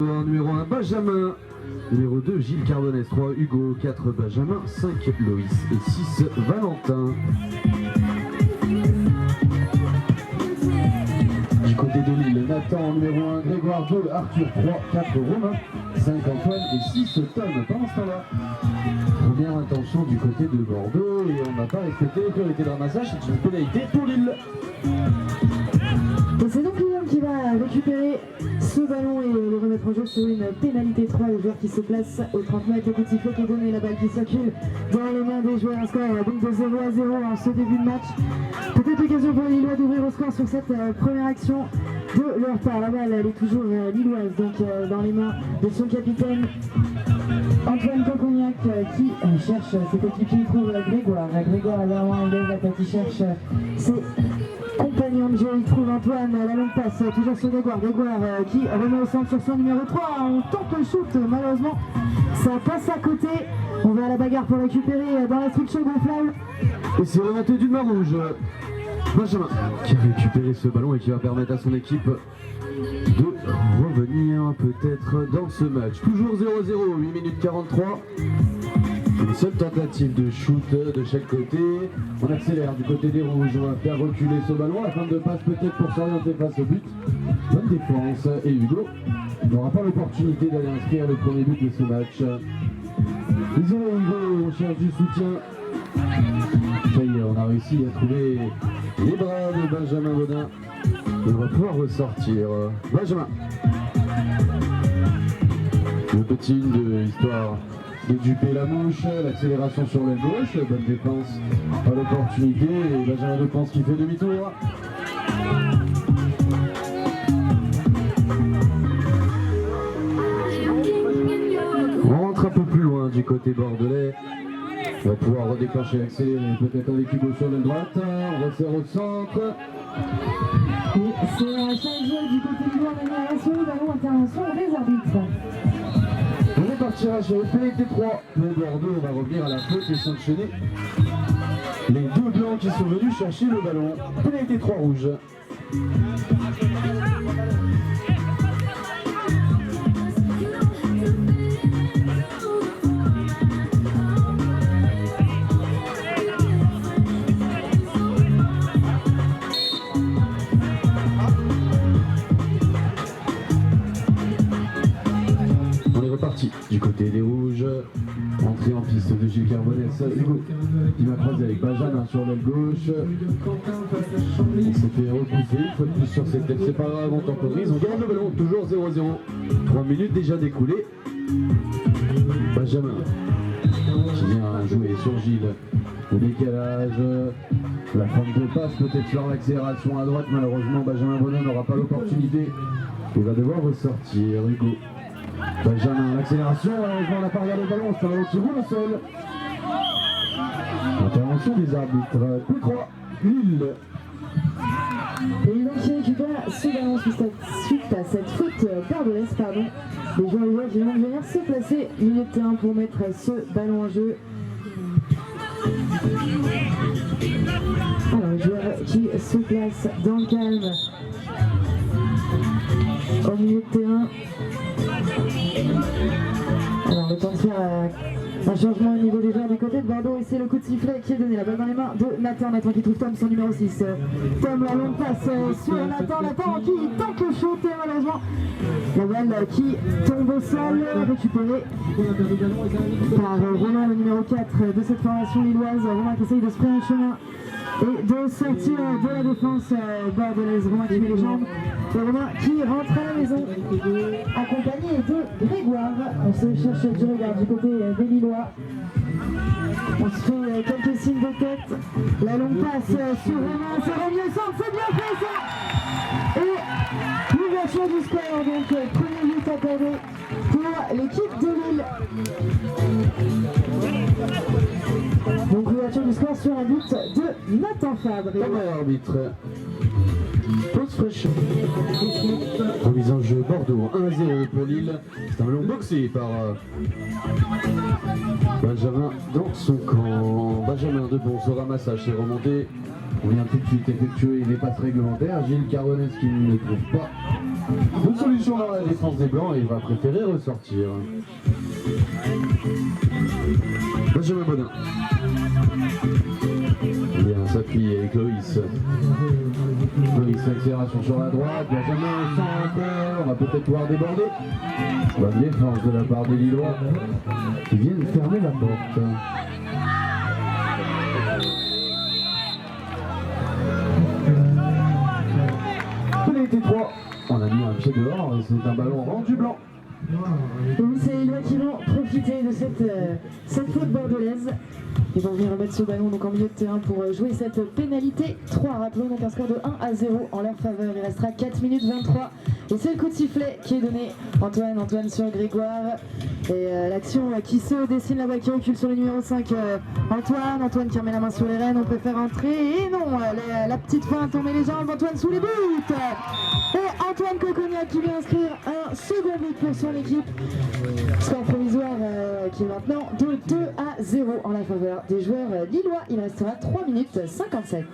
Numéro 1, Benjamin. Numéro 2, Gilles Carbonès. 3, Hugo. 4, Benjamin. 5, Loïs. Et 6, Valentin. Du côté de Lille, Nathan. Numéro 1, Grégoire. 2, Arthur. 3, 4, Romain. 5, Antoine. Et 6, Tom. Pendant ce temps-là, première intention du côté de Bordeaux. Et on n'a pas respecté l'autorité de ramassage. C'est une pénalité pour Lille. Et c'est donc Lyon qui va récupérer ce ballon et le remettre en jeu sur une pénalité 3. Le joueur qui se place au 30 mètres, le coup de sifflet qui est donné, la balle qui circule dans les mains des joueurs. Un score donc de 0-0 en ce début de match. Peut-être l'occasion pour les Lillois d'ouvrir au score sur cette première action de leur part. La balle elle est toujours lilloise, donc dans les mains de son capitaine Antoine Cocognac qui cherche ses coéquipiers, il trouve Grégoire. Grégoire alors il lève la tête, il cherche ses compagnon de jeu, il trouve Antoine, la longue passe, toujours sur Grégoire, qui remet au centre sur son numéro 3, on tente le shoot, malheureusement ça passe à côté, on va à la bagarre pour récupérer dans la structure gonflable. Et c'est remonté d'une main rouge, Benjamin qui a récupéré ce ballon et qui va permettre à son équipe de revenir peut-être dans ce match. Toujours 0-0, 8 minutes 43. Une seule tentative de shoot de chaque côté. On accélère du côté des rouges. On va faire reculer ce ballon. La fin de passe peut-être pour s'orienter face au but. Bonne défense. Et Hugo n'aura pas l'opportunité d'aller inscrire le premier but de ce match. Désolé Hugo, on cherche du soutien. Ça y est, on a réussi à trouver les bras de Benjamin Baudin. Et on va pouvoir ressortir. Benjamin. Le petit de l'histoire de duper la mouche, l'accélération sur l'aile gauche, bonne défense, pas l'opportunité, et Benjamin Depense qui fait demi-tour. On rentre un peu plus loin du côté bordelais, on va pouvoir redéclencher, accélérer, peut-être avec Hugo sur l'aile droite, on resserre au centre. Et c'est un change du côté du rémunération, ballon intervention des arbitres. On repartira sur le pénalité 3 pour Bordeaux, on va revenir à la faute et sanctionner les deux blancs qui sont venus chercher le ballon. Pénalité 3 rouge. Du côté des rouges, entrée en piste de Gilles Carbonès, Hugo qui va croiser avec Benjamin sur l'aile gauche. Il s'est fait repousser, une fois de plus sur cette tête, c'est pas grave, on temporise, on garde le ballon, toujours 0-0. 3 minutes déjà découlées. Benjamin qui vient jouer sur Gilles. Le décalage, la forme de passe, peut-être sur l'accélération à droite, malheureusement Benjamin Bonhomme n'aura pas l'opportunité. Il va devoir ressortir, Hugo. Benjamin, l'accélération, malheureusement on n'a pas regardé le ballon, c'est un ballon qui roule au sol. Intervention des arbitres, coup 3, Lille. Et il va récupérer ce ballon suite à cette faute bordelaise, pardon. Les joueurs qui vont venir se placer milieu de terrain pour mettre ce ballon en jeu. Alors, le joueur qui se place dans le calme au milieu de terrain. Alors, le temps de faire un changement au niveau des joueurs du côté de Bordeaux et c'est le coup de sifflet qui est donné. La balle dans les mains de Nathan. Nathan qui trouve Tom, son numéro 6. Tom, la longue passe sur Nathan. Nathan qui tente le shoot et malheureusement la balle qui tombe au sol, récupérée par Romain, le numéro 4 de cette formation lilloise. Romain qui essaye de se frayer un chemin et de sortir de la défense bordelaise. Romain qui met les jambes et Romain qui rentre à la maison accompagné de Grégoire. On se cherche du regard du côté des Lillois. On se fait quelques signes de tête. La longue passe sur Romain, c'est revenu au centre, c'est bien fait ça. Et l'ouverture du score, donc premier but accordé pour l'équipe de Lille. Donc l'ouverture du score sur un but de Nathan Fabre. Comme arbitre. Pause fraîche. Remise en jeu Bordeaux, 1-0 pour Lille. C'est un ballon boxé par Benjamin dans son camp. Benjamin Depense au ramassage, c'est remonté. On vient tout de suite effectuer les passes réglementaires. Gilles Carbonès qui ne trouve pas Deux solutions dans la défense des Blancs et il va préférer ressortir. Benjamin Bodin. Bien s'appuie avec Loïs. Loïs, accélération sur la droite. Benjamin au centre. On va peut-être pouvoir déborder. Bonne défense de la part des Lillois qui viennent fermer la porte. Pénalité 3. On a mis un pied dehors et c'est un ballon rendu blanc. Donc c'est les Lillois qui vont profiter de cette faute bordelaise. Ils vont venir remettre ce ballon donc en milieu de terrain pour jouer cette pénalité 3. Rappelons donc un score de 1-0 en leur faveur. Il restera 4 minutes 23. Et c'est le coup de sifflet qui est donné. Antoine sur Grégoire. Et l'action qui se dessine là-bas, qui recule sur le numéro 5. Antoine qui remet la main sur les rênes. On préfère entrer. Et non, la petite feinte, on met les jambes. Antoine sous les buts. Et Antoine Cocognac qui vient inscrire un second but pour son équipe. Score provisoire qui est maintenant de 2-0 en la faveur des joueurs lillois. Il restera 3 minutes 57.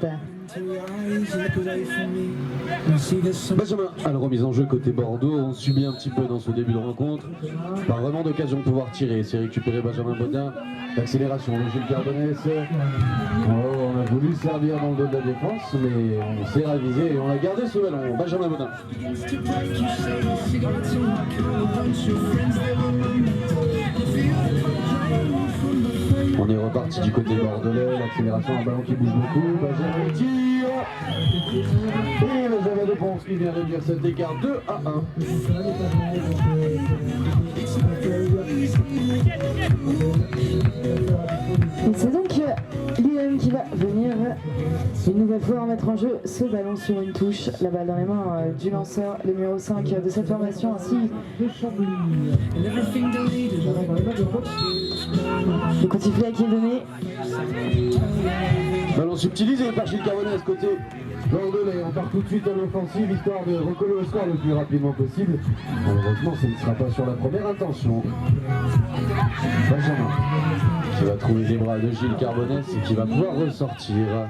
Benjamin à la remise en jeu côté Bordeaux. On subit un petit peu dans ce début de rencontre. Pas vraiment d'occasion de pouvoir tirer. C'est récupéré Benjamin Bodin. L'accélération de Gilles Carbonès. On a voulu servir dans le dos de la défense, mais on s'est ravisé et on a gardé ce ballon. Benjamin Bodin. On est reparti du côté bordelais, l'accélération, un ballon qui bouge beaucoup, Benjamin tire, et le Benjamin de Ponce qui vient réduire cet écart 2-1. C'est donc l'IM qui va venir une nouvelle fois remettre en jeu ce ballon sur une touche. La balle dans les mains du lanceur, le numéro 5 de cette formation, ainsi le coup de sifflet qui est donné. Ballon subtilisé par Gilles Carbonès côté bordelais. On part tout de suite à l'offensive histoire de recoller au score le plus rapidement possible. Malheureusement, ce ne sera pas sur la première intention. Benjamin qui va trouver les bras de Gilles Carbonès et qui va pouvoir ressortir.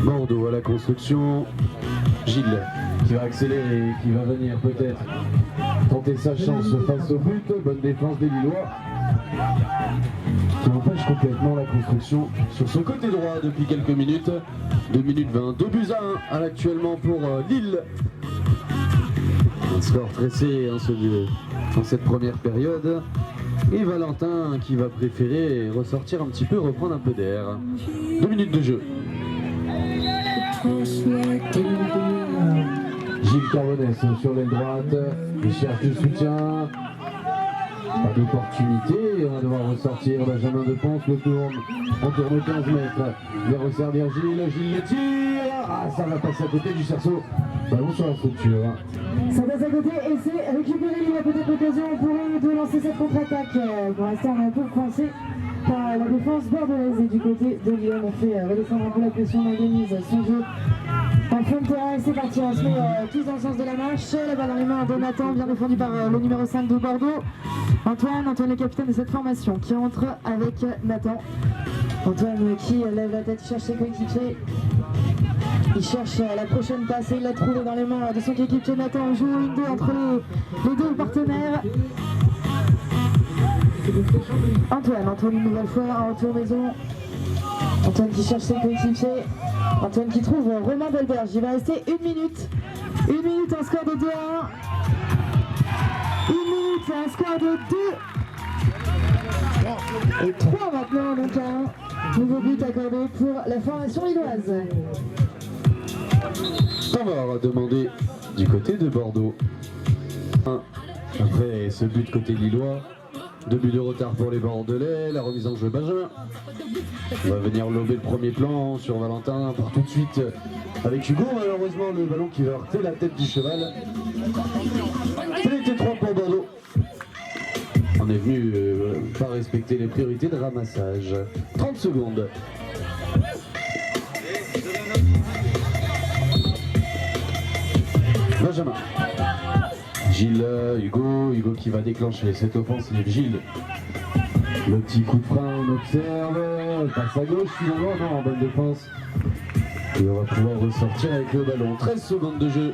Bordeaux à la construction. Gilles qui va accélérer, qui va venir peut-être tenter sa chance face au but. Bonne défense des Lillois qui empêche complètement la construction sur ce côté droit depuis quelques minutes. 2 minutes 20, 2-1 actuellement pour Lille. Un score très serré dans cette première période. Et Valentin qui va préférer ressortir un petit peu, reprendre un peu d'air. 2 minutes de jeu. Gilles Carbonès sur l'aile droite, il cherche du soutien, pas d'opportunité, on va devoir ressortir Benjamin de Ponce, le tourne, on tourne 15 mètres, il va resservir Gilles le tire, ça va passer à côté du cerceau, ballon sur la structure. Ça passe à côté et c'est récupéré, il y a peut-être l'occasion pour eux de lancer cette contre-attaque. Pour l'instant on est un peu coincé par la défense bordelaise et du côté de Lyon on fait redescendre un peu la pression, on organise son jeu en fond de terrain et c'est parti, on se met tous dans le sens de la marche. La balle dans les mains de Nathan, bien défendu par le numéro 5 de Bordeaux. Antoine le capitaine de cette formation qui entre avec Nathan. Antoine qui lève la tête, il cherche ses coéquipiers. Il cherche la prochaine passe et il l'a trouvé dans les mains de son coéquipier Nathan. On joue une 2 entre les deux partenaires. Antoine une nouvelle fois en retour maison. Antoine qui cherche ses coéquipiers. Antoine qui trouve Romain Delberge. Il va rester 1 minute. 1 minute, un score de 2-1. 1 minute, un score de 2. Et 3 maintenant, donc un nouveau but accordé pour la formation lilloise. On va demander du côté de Bordeaux. Après ce but côté lillois, 2 buts de retard pour les Bordelais, la remise en jeu Benjamin. On va venir lober le premier plan sur Valentin, part tout de suite avec Hugo, malheureusement le ballon qui va heurter la tête du cheval. Pénalité 3 pour Bordeaux. On est venu pas respecter les priorités de ramassage. 30 secondes. Benjamin. Gilles, Hugo qui va déclencher cette offensive. Gilles, le petit coup de frein, on observe, passe à gauche finalement, non, en bonne défense. Et on va pouvoir ressortir avec le ballon. 13 secondes de jeu.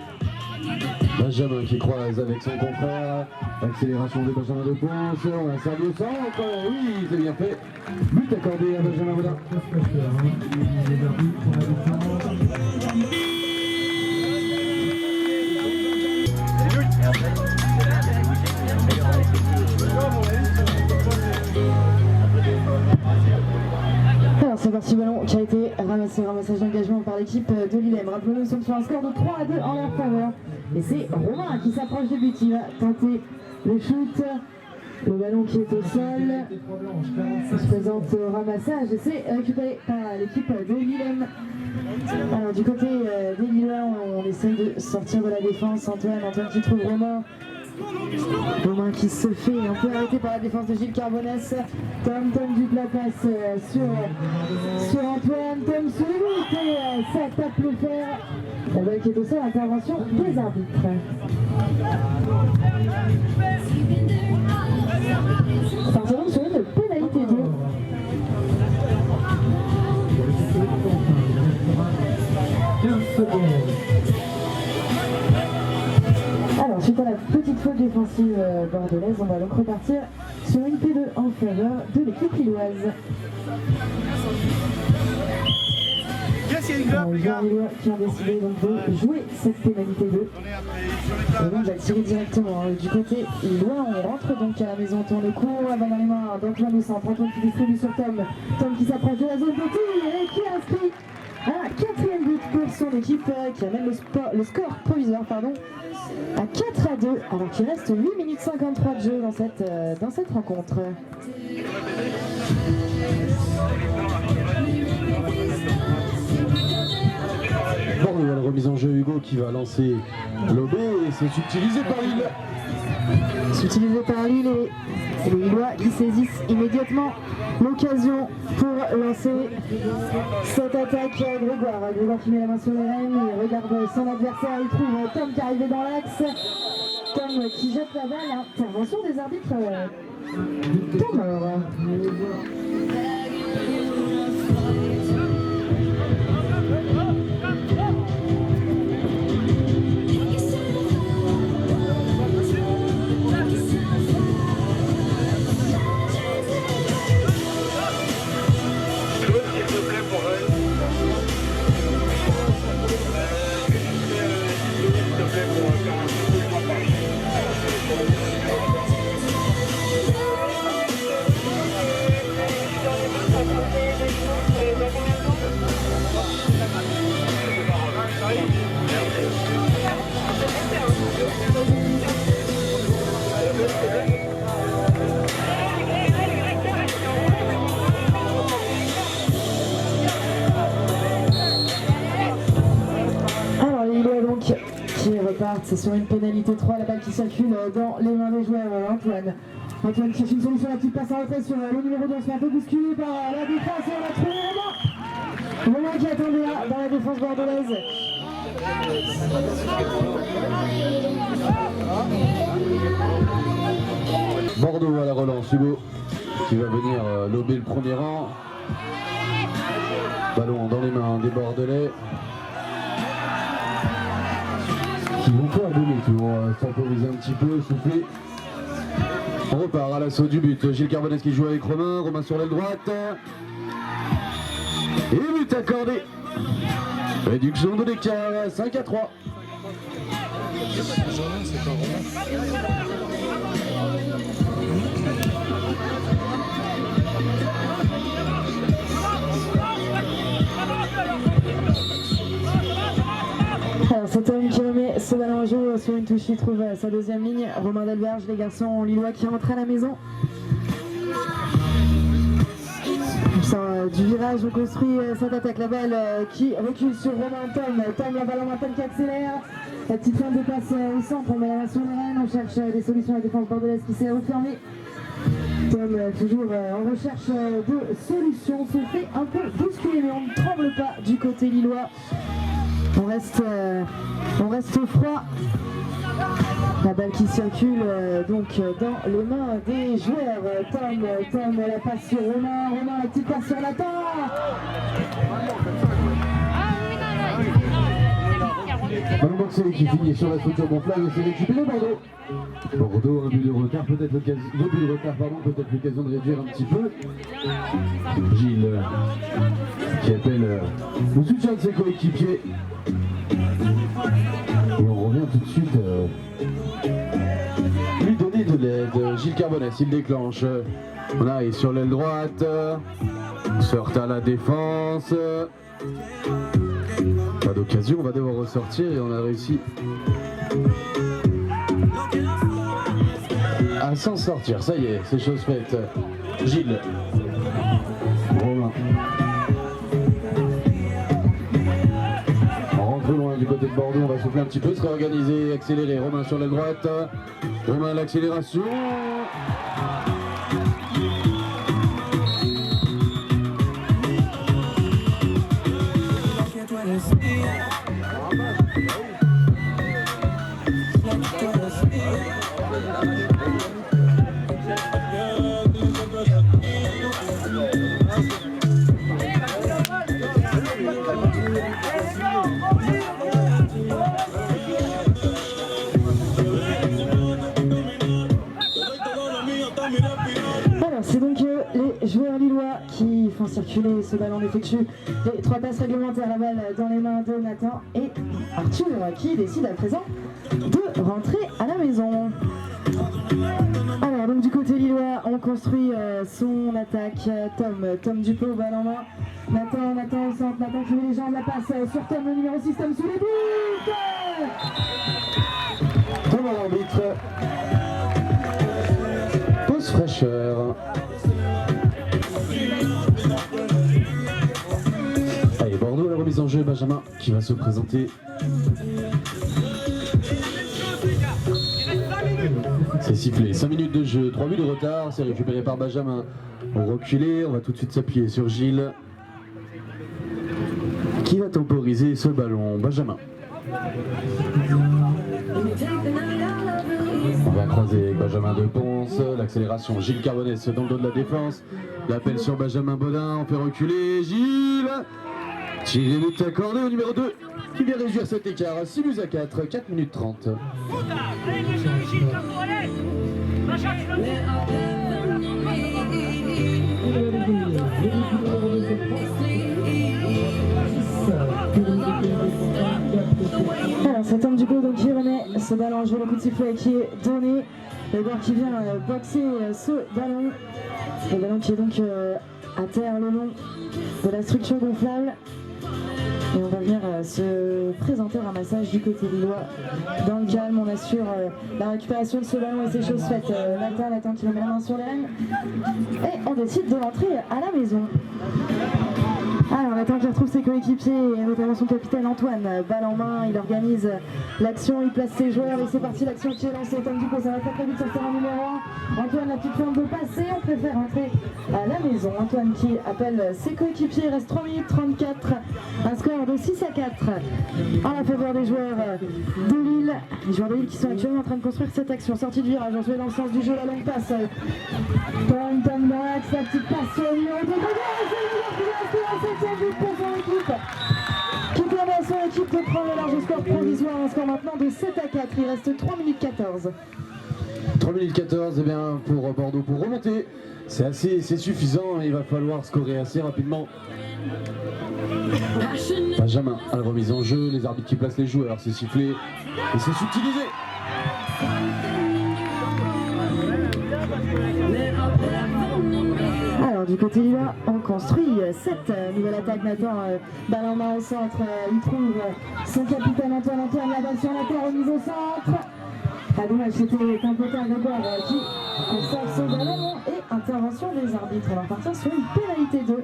Benjamin qui croise avec son confrère. Accélération de Benjamin de Ponce. On a servi au centre. Oui, c'est bien fait. But accordé à Benjamin Moulin. Alors c'est parti, ballon qui a été ramassé, ramassage d'engagement par l'équipe de Lillem. Rappelons-nous, nous sommes sur un score de 3-2 en leur faveur. Et c'est Romain qui s'approche du but, il va tenter le shoot. Le ballon qui est au sol, il se présente au ramassage et c'est récupéré par l'équipe de Lillem. Alors du côté des Lillois, on essaye de sortir de la défense. Antoine qui trouve Romain. Romain qui se fait un peu arrêté par la défense de Gilles Carbonès. Tom dupe la passe sur Antoine. Tom sur le but et ça tape le fer. La balle qui est au sol, intervention des arbitres. On part donc sur une pénalité de 15 secondes. Alors, suite à la petite faute défensive bordelaise, on va donc repartir sur une P2 en faveur de l'équipe lilloise. Les joueurs lillois qui ont décidé donc de jouer cette pénalité 2. Et donc, on va tirer directement du côté lillois. On rentre donc à la maison, tourne le court, la balle dans les mains d'Antoine au centre. Antoine qui distribue sur Tom. Tom qui s'approche de la zone de tir et qui inscrit un 4e but pour son équipe qui amène le score provisoire à 4-2 alors qu'il reste 8 minutes 53 de jeu dans cette rencontre. Bon, il y a la remise en jeu Hugo qui va lancer l'OB et c'est subtilisé par Lille. Subtilisé par Lille et les Lillois qui saisissent immédiatement l'occasion pour lancer cette attaque. Grégoire qui met la main sur les rênes, il regarde son adversaire, il trouve Tom qui est arrivé dans l'axe. Tom qui jette la balle, intervention des arbitres temps mort. Qui repartent, c'est sur une pénalité 3, la balle qui circule dans les mains des joueurs. Antoine qui cherche une solution, la petite passe en retrait sur le numéro 2, on se fait un peu bousculer par la défense et on a trouvé Romain qui attendait là dans la défense bordelaise. Bordeaux à la relance, Hugo qui va venir lober le premier rang. Ballon dans les mains des Bordelais. Qui vont pas donner toujours, temporiser un petit peu, souffler. On repart à l'assaut du but. Gilles Carbonès qui joue avec Romain sur l'aile droite. Et but accordé. Réduction de l'écart, 5-3. Alors c'est Tom qui remet ce ballon en jeu sur une touche, il trouve sa deuxième ligne. Romain Delberge, les garçons lillois qui rentrent à la maison. Du virage, on construit cette attaque, la balle qui recule sur Romain. Tom la balle en main, Tom qui accélère. La petite fin de passe au centre, on met la main sur les rênes, on cherche des solutions à la défense bordelaise qui s'est refermée. Tom toujours en recherche de solutions, se fait un peu bousculer mais on ne tremble pas du côté lillois. On reste au froid. La balle qui circule donc dans les mains des joueurs. Tom la passe sur Romain, la petite passe sur Nathan. Ballon boxé qui finit sur la structure gonflable et c'est récupéré Bordeaux. Bordeaux, un but de retard, peut-être l'occasion, 2 buts de retard, pardon, peut-être l'occasion de réduire un petit peu. Gilles qui appelle le soutien de ses coéquipiers. Et on revient tout de suite lui donner de l'aide. Gilles Carbonès, il déclenche. On arrive sur l'aile droite. On se heurte à la défense. Pas d'occasion, on va devoir ressortir et on a réussi à s'en sortir. Ça y est, c'est chose faite. Gilles. Romain. On rentre loin du côté de Bordeaux, on va souffler un petit peu, se réorganiser, accélérer. Romain sur la droite. Romain l'accélération. Alors c'est donc les joueurs lillois qui font circuler ce ballon, effectue les 3 passes réglementaires, la balle dans les mains de Nathan et Arthur qui décide à présent de rentrer à la maison. Alors donc du côté lillois on construit son attaque. Tom Dupont, balle en main. Nathan au centre, Nathan qui met les jambes, la passe sur Tom, le numéro 6, Tom sous les buts. Tom à l'arbitre. Pause fraîcheur. Allez, Bordeaux à la remise en jeu, Benjamin qui va se présenter. C'est sifflé, 5 minutes de jeu, 3 buts de retard, c'est récupéré par Benjamin. On reculé, on va tout de suite s'appuyer sur Gilles qui va temporiser ce ballon. Benjamin. On va croiser avec Benjamin de Ponce, l'accélération Gilles Carbonès dans le dos de la défense, l'appel sur Benjamin Baudin, on fait reculer Gilles. Gilles est accordé au numéro 2 qui vient réduire cet écart à 6 buts à 4, 4 minutes 30. Alors c'est Tom Dupont donc qui remet ce ballon en jeu, le coup de sifflet qui est donné. Le joueur qui vient boxer ce ballon. Le ballon qui est donc à terre le long de la structure gonflable. Et on va venir se présenter au ramassage du côté lillois. Dans le calme, on assure la récupération de ce ballon et c'est chose faite. Nathan qui met la main sur les rênes. Et on décide de rentrer à la maison. Alors Nathan qui retrouve ses coéquipiers et notamment son capitaine Antoine, balle en main, il organise l'action, il place ses joueurs et c'est parti, l'action qui est lancée. Tom Dupont, ça va très vite sur le terrain numéro 1. Antoine, la petite forme de passer, on préfère rentrer à la maison. Antoine qui appelle ses coéquipiers, il reste 3 minutes 34, un score de 6 à 4 en la faveur des joueurs de Lille. Les joueurs de Lille qui sont actuellement en train de construire cette action, sortie de virage, on se met dans le sens du jeu, la longue passe. Tom Bax, la petite passe sur le numéro 2, pour son équipe qui permet à son équipe de prendre le large score provisoire, un score maintenant de 7 à 4, il reste 3 minutes 14. 3 minutes 14, et bien pour Bordeaux pour remonter, c'est suffisant, il va falloir scorer assez rapidement. Benjamin à la remise en jeu, les arbitres qui placent les joueurs, c'est sifflé et c'est subtilisé. Alors du côté lillois, on construit cette nouvelle attaque. Nathan, balle en main au centre, il trouve son capitaine Antoine, la balle sur la terre, remise au centre. Ah dommage, c'était un peu tard Grégoire qui conserve ce ballon et intervention des arbitres. On va partir sur une pénalité 2.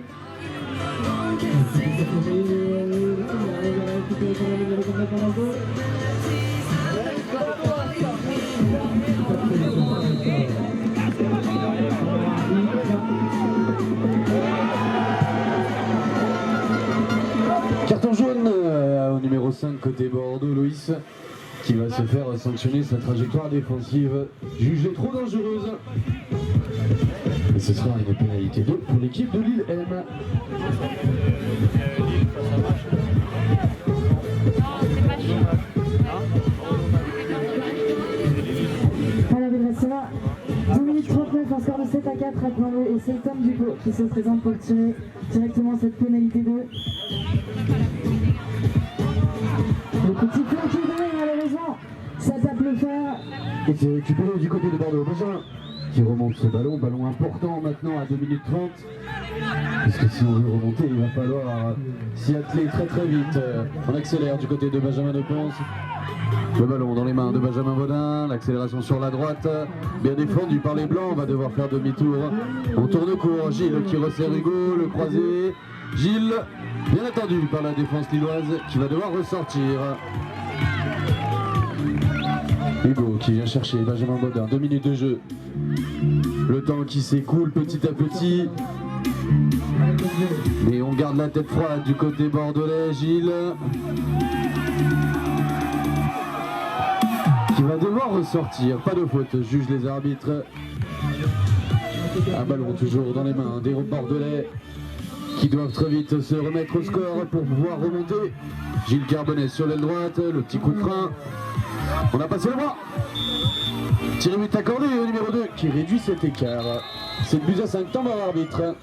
Carton jaune au numéro 5 côté Bordeaux, Loïs, qui va se faire sanctionner sa trajectoire défensive jugée trop dangereuse. Et ce sera une pénalité 2 pour l'équipe de Lille M. 7-4, rappelons-le, et c'est Tom Dupont qui se présente pour tirer directement cette pénalité 2. Le petit plan qui est donné, malheureusement, ça tape le fer. Et c'est récupéré du côté de Bordeaux. Benjamin qui remonte ce ballon, ballon important maintenant à 2 minutes 30. Parce que si on veut remonter, il va falloir s'y atteler très très vite. On accélère du côté de Benjamin Deponce. Le ballon dans les mains de Benjamin Baudin, l'accélération sur la droite, bien défendu par les Blancs, on va devoir faire demi-tour. On tourne court, Gilles qui resserre Hugo, le croisé. Gilles, bien attendu par la défense lilloise, qui va devoir ressortir. Hugo qui vient chercher Benjamin Baudin, 2 minutes de jeu. Le temps qui s'écoule petit à petit. Mais on garde la tête froide du côté bordelais, Gilles. Qui va devoir ressortir, pas de faute, jugent les arbitres. Un ballon toujours dans les mains des bordelais qui doivent très vite se remettre au score pour pouvoir remonter. Gilles Carbonnet sur l'aile droite, le petit coup de frein. On a passé le bras. Tiré but accordé au numéro 2 qui réduit cet écart. 7 buts à 5, temps par l'arbitre.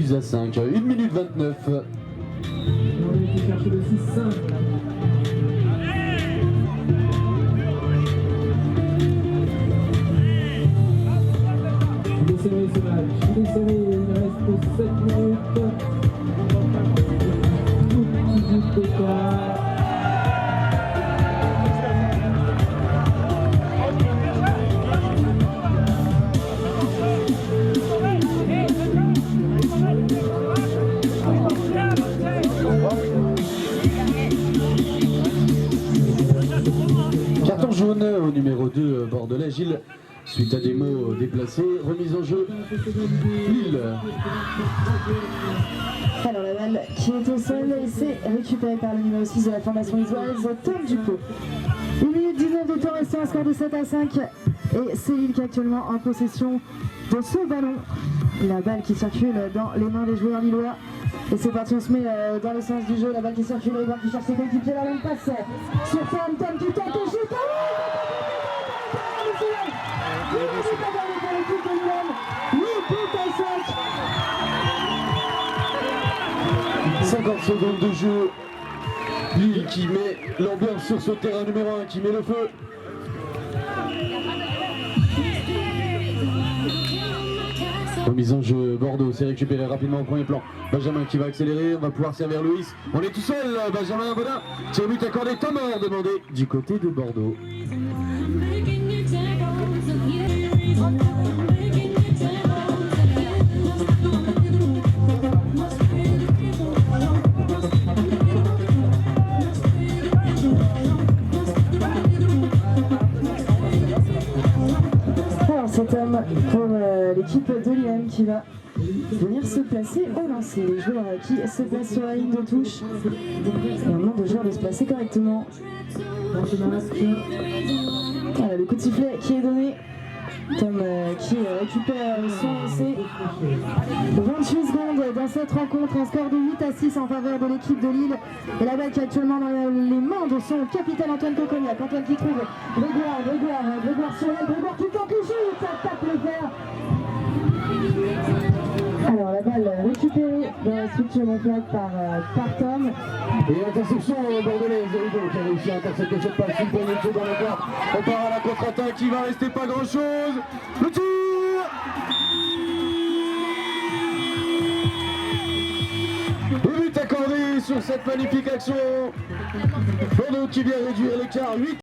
À 5, 1 minute 29. On va aller chercher le 6-5. Il est serré ce match. Il est serré, il reste 7 minutes. Tout petit but d'écart. Carton jaune au numéro 2 bordelais, Gilles, suite à des mots déplacés, remise en jeu, Lille. Alors la balle qui est au sol et c'est récupéré par le numéro 6 de la formation lilloise, Tom Dupont. 1 minute 19 de temps restant, un score de 7-5 et c'est Lille qui est actuellement en possession de ce ballon. La balle qui circule dans les mains des joueurs lillois. Et c'est parti, on se met dans le sens du jeu, la balle qui circule, le ballon qui cherche ses coéquipiers, la longue passe sur Tom qui tente au shoot. 50 secondes de jeu. Lille qui met l'ambiance sur ce terrain numéro 1, qui met le feu. Remise en jeu, Bordeaux s'est récupéré rapidement au premier plan. Benjamin qui va accélérer, on va pouvoir servir Louis. On est tout seul, Benjamin Baudin. Tir but accordé, temps mort demandé du côté de Bordeaux. Cet homme pour l'équipe de l'IM qui va venir se placer au lancer. Les joueurs qui se placent sur la ligne de touche. Et on demande aux joueurs de se placer correctement. Voilà, le coup de sifflet qui est donné. Tom qui récupère son lancer. 28 secondes dans cette rencontre, un score de 8-6 en faveur de l'équipe de Lille. Et la balle qui est actuellement dans les mains de son capitaine Antoine Cocognac. Antoine qui trouve Grégoire sur l'aile, Grégoire qui tente le shoot, ça tape le fer. Alors la balle récupérée dans la structure mondiale par Tom. Et interception bordelaise, Hugo qui a réussi à intercepter cette passe, une poignée de jeu dans le corps. On part à la contre-attaque, il va rester pas grand chose. Le tir. Le but accordé sur cette magnifique action. Bordeaux qui vient réduire l'écart 8.